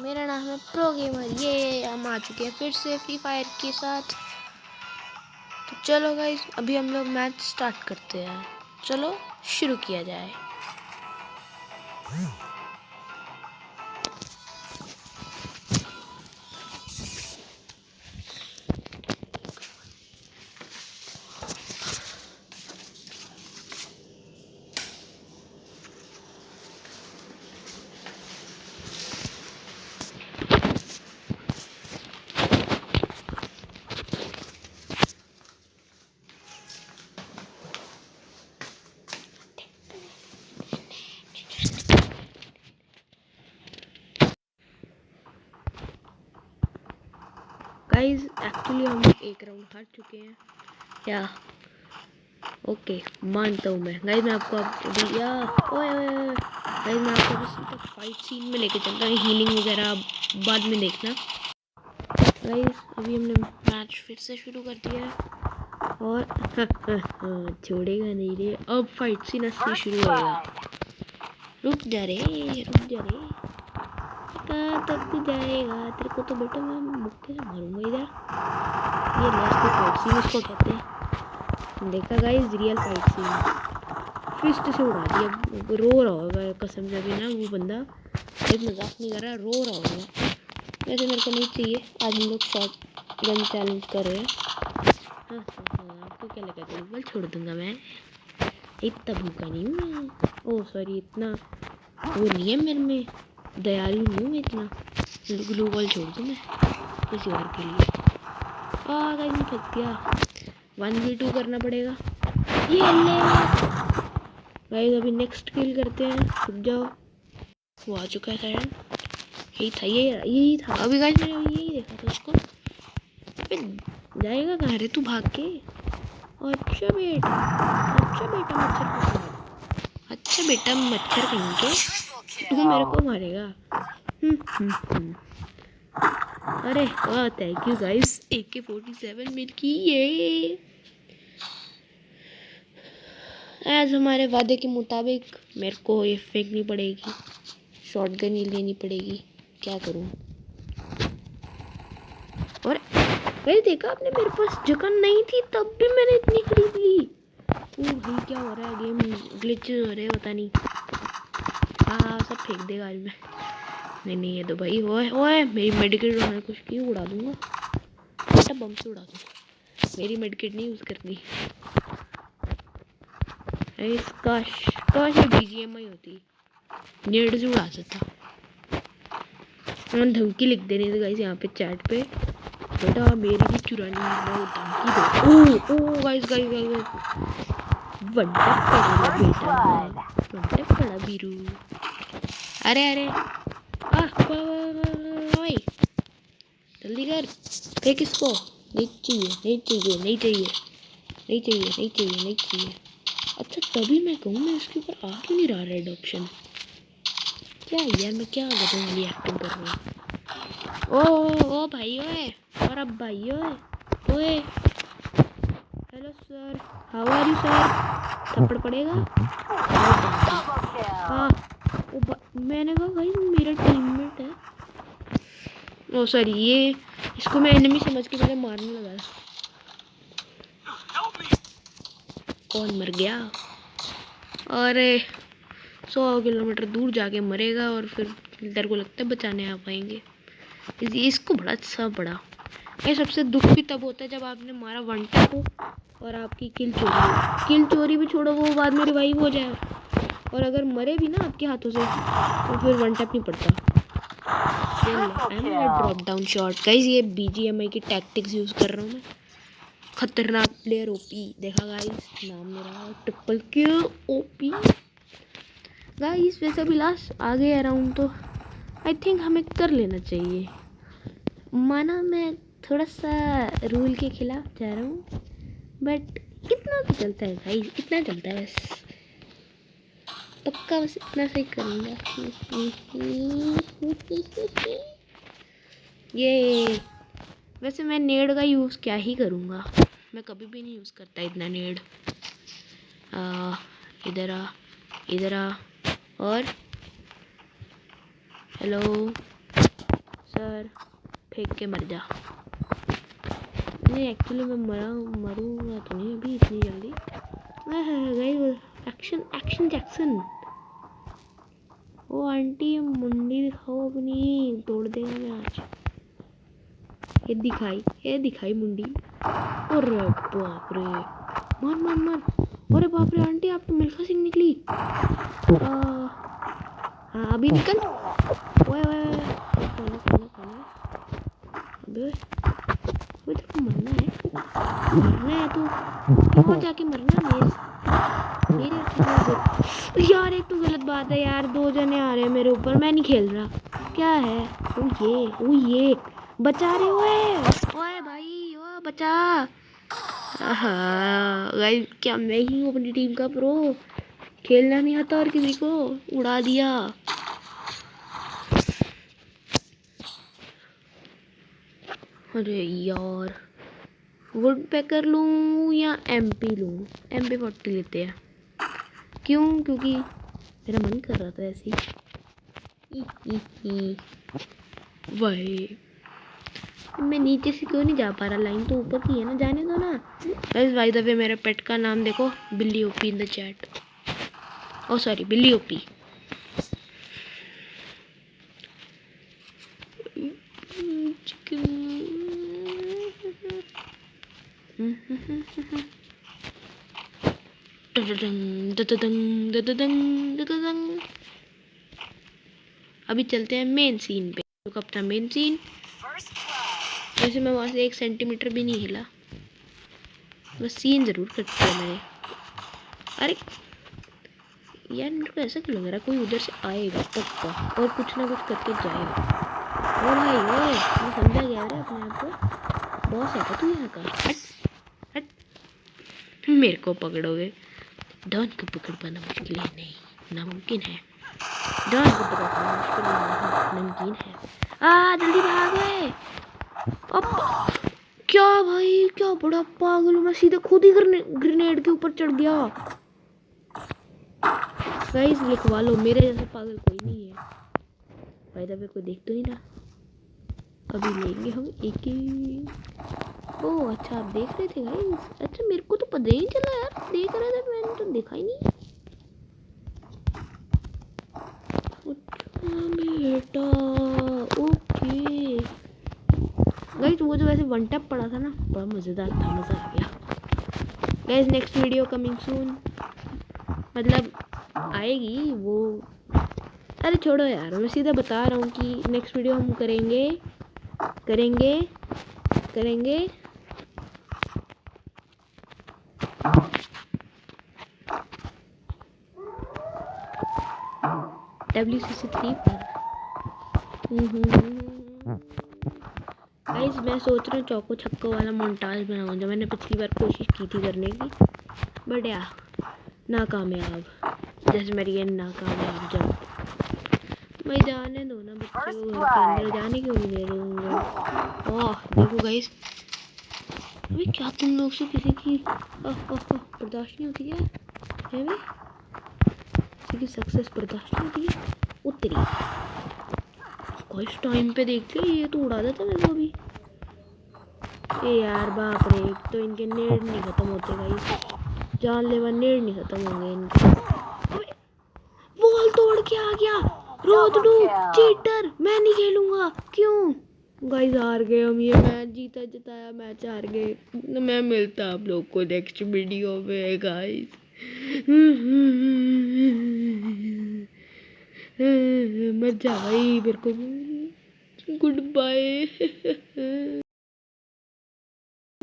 मेरा नाम है प्रो गेमर। ये हम आ चुके हैं फिर से फ्री फायर के साथ। तो चलो गाइस, अभी हम लोग मैच स्टार्ट करते हैं। चलो शुरू किया जाए। गाइस एक्चुअली हम एक राउंड हार चुके हैं या ओके मानता हूँ मैं। गाइस मैं आपको अभी या ओए गाइस मैं आपको बस फाइट सीन में लेके चलता हूँ। हीलिंग वगैरह बाद में देखना। गाइस अभी हमने मैच फिर से शुरू कर दिया है और छोड़ेगा नहीं रे। अब फाइट सीन असली शुरू होगा। रुक जा रे तब भी जाएगा तेरे को तो बेटा मैं मुक्के से मारूंगा इधर। ये लास्ट फाइट सीन इसको कहते हैं। देखा guys real fight scene fist से उड़ा दिया। रो रहा होगा कसम से भी ना वो बंदा। एक मजाक नहीं कर रहा, रो रहा होगा। वैसे मेरे को नहीं चाहिए। आज हम लोग शॉर्ट गन चैलेंज कर रहे हैं। हाँ आपको क्या लगा ग्लूबल छोड़ दूंगा मैं। इतना भूखा नहीं हूँ मैं। ओह सॉरी, इतना वो नहीं है मेरे में, दयालु नहीं हूँ मैं इतना। ग्लूबल छोड़ दूँ मैं किसी और के लिए। गाइस मैं थक गया। 1v2 करना पड़ेगा। ये ले गाइस अभी नेक्स्ट किल करते हैं। रुक जाओ, वो आ चुका है शायद। यही था, यही था अभी गाइस। मैंने अभी यही देखा था उसको। अबे जाएगा कहाँ रे तू भाग के। अच्छा बेटा मच्छर। अच्छा बेटा मच्छर कहीं के तू मेरे को मारेगा। अरे वाह थैंक यू गाइस। AK-47 मिल की ये आज हमारे वादे के मुताबिक मेरे को ये फेंकनी पड़ेगी। शॉटगन ही लेनी पड़ेगी, क्या करूं। और भाई देखा आपने, मेरे पास जगह नहीं थी तब भी मैंने इतनी खरीद ली। ओ भाई क्या हो रहा है, गेम ग्लिचेस हो रहे हैं पता नहीं। हाँ सब फेंक देगा आज मैं। नहीं ये तो भाई ओए मेरी मेडिकेट मैं कुछ क्यों उड़ा दूंगा बेटा, बम से उड़ा दूंगा। मेरी मेडिकेट नहीं यूज़ करनी। काश ये BGMI होती, नेट से उड़ा सकता। धमकी लिख देने थे गाइस यहाँ पे चैट पे। बेटा मेरी भी चुरानी है, धमकी दो। ओ गाइस वंडर पड़ा बेटा, वंडर पड़ा बीरू। अरे ओए जल्दी कर, फेंक इसको। नहीं चाहिए। अच्छा तभी मैं कहूँ, मैं इसके ऊपर आ क्यों नहीं रहा रेड ऑप्शन। क्या यार मैं क्या गधों वाली एक्टिंग कर रहा हूँ। ओ भाई ओए, और अब भाई ओए hello sir, how are you sir. थप्पड़ पड़ेगा। हाँ मैंने कहा भाई मेरा टीममेट है। ओ सॉरी, ये इसको मैं एनिमी समझ के पहले मारने लगा। कौन मर गया। अरे 100 किलोमीटर दूर जाके मरेगा और फिर तेरे को लगता है बचाने आ पाएंगे। इसको बड़ा अच्छा पड़ा। ये सबसे दुख भी तब होता है जब आपने मारा वन टैप को और आपकी किल चोरी भी छोड़ो, वो बाद में रिवाइव हो जाए। और अगर मरे भी ना आपके हाथों से तो फिर वन टैप नहीं पड़ता। ड्रॉप डाउन शॉट गाइस, ये BGMI की टैक्टिक्स यूज कर रहा हूँ मैं। खतरनाक प्लेयर OP। देखा गाइस नाम मेरा ट्रिपल किल OP गाइस। वैसे अभी लास्ट आ गया राउंड तो आई थिंक हमें कर लेना चाहिए। माना मैं थोड़ा सा रूल के खिलाफ जा रहा हूँ, बट इतना तो चलता है भाई, इतना चलता है बस। पक्का बस इतना सही करूँगा। ये वैसे मैं नेड का यूज़ क्या ही करूँगा, मैं कभी भी नहीं यूज़ करता इतना नेड। इधर आ और हेलो सर फेंक के मर जा। नहीं एक्चुअली मैं मरूंगा तो नहीं अभी इतनी जल्दी। Action action Jackson. ओ आंटी मुंडी दिखाओ अपनी, तोड़ देगा मैं आज। ये दिखाई मुंडी। अरे बाप रे, मार मार मार। अरे बाप रे आंटी, आप तो मिल्खा सिंह निकली। हाँ अभी निकल। ओए ओए कौन है? अबे तेरे को मरना है तू और जाके मरना मेरे यार। एक तो गलत बात है यार, 2 जने आ रहे हैं मेरे ऊपर, मैं नहीं खेल रहा। क्या है? ओ ये बचा रहे ओए भाई, ओ बचा। गाइस क्या मैं ही हूँ अपनी टीम का प्रो? खेलना नहीं आता और किसी को उड़ा दिया। अरे यार, वुड पैकर लूँ या MP लूँ? MP40 लेते हैं। क्यों? क्योंकि मेरा मन कर रहा था ऐसे ही। वही मैं नीचे से क्यों नहीं जा पा रहा? लाइन तो ऊपर की है ना, जाने दो ना। बाय द वे मेरे पेट का नाम देखो, बिल्ली OP in the chat. Oh sorry, बिल्ली ओपी। अभी चलते हैं मेन सीन पे। तो अपना मेन सीन, वैसे मैं वहाँ से 1 सेंटीमीटर भी नहीं हिला, बस सीन जरूर कट किया मैंने। अरे यार मेरे को ऐसा क्यों लग रहा है कोई उधर से आएगा पक्का और कुछ ना कुछ करके जाएगा। ओ भाई ओए, मैं समझा गया रे अपने आप को। बॉस है क्या तू यहाँ का? हट मेरे को पकड़ोगे? डॉन को पकड़ पाना मुश्किल है, नहीं नामुमकिन है। डॉन को पकड़ पाना मुश्किल नहीं, नमकीन है। जल्दी भाग गए। अब क्या भाई, क्या बड़ा पागल हूँ मैं, सीधे खुद ही ग्रेनेड के ऊपर चढ़ गया। गाइस लिखवा लो, मेरे जैसा पागल कोई नहीं है। भाई दबे कोई देख तो नहीं रहा। अभी लेंगे हम एक ही। ओह अच्छा, आप देख रहे थे गाइस? अच्छा मेरे को तो पता ही नहीं चला यार, देख रहे थे, मैंने तो देखा ही नहीं। बेटा ओके गाइस, वो जो वैसे 1 टैप पड़ा था ना, बड़ा मज़ेदार था, मज़ा आ गया। Guys next video coming soon, मतलब आएगी वो। अरे छोड़ो यार, मैं सीधा बता रहा हूँ कि नेक्स्ट वीडियो हम करेंगे WCC 3 पर। गाइस मैं सोच रहा हूँ चौको छक्को वाला मोन्टाज बनाऊँ, जो मैंने पिछली बार कोशिश की थी करने की, बट यार नाकामयाब। जैसे मेरी ये नाकामयाब जब। भाई जाने दो ना बच्चे को, घर के अंदर जाने क्यों नहीं दे रहे होंगे? ओह देखो गाइस, अभी क्या तुम लोग से किसी की बर्दाश्त नहीं होती है भाई? किसी की सक्सेस बर्दाश्त नहीं होती है? उतरी इस टाइम पे देखते ये तो उड़ा देता मेरे को भी। ए यार बाप रे, एक तो इनके नेड नहीं खत्म होते गाइस, जानलेवा नेड नहीं खत्म होंगे इनके। वॉल तोड़ के आ गया, रोदडू चीटर, मैं नहीं खेलूंगा। क्यों? गाइस हार गए हम, ये मैच जीता जिताया मैच हार गए। मैं मिलता आप लोग को नेक्स्ट वीडियो में गाइस। मत जा भाई, मेरे को गुड बाय।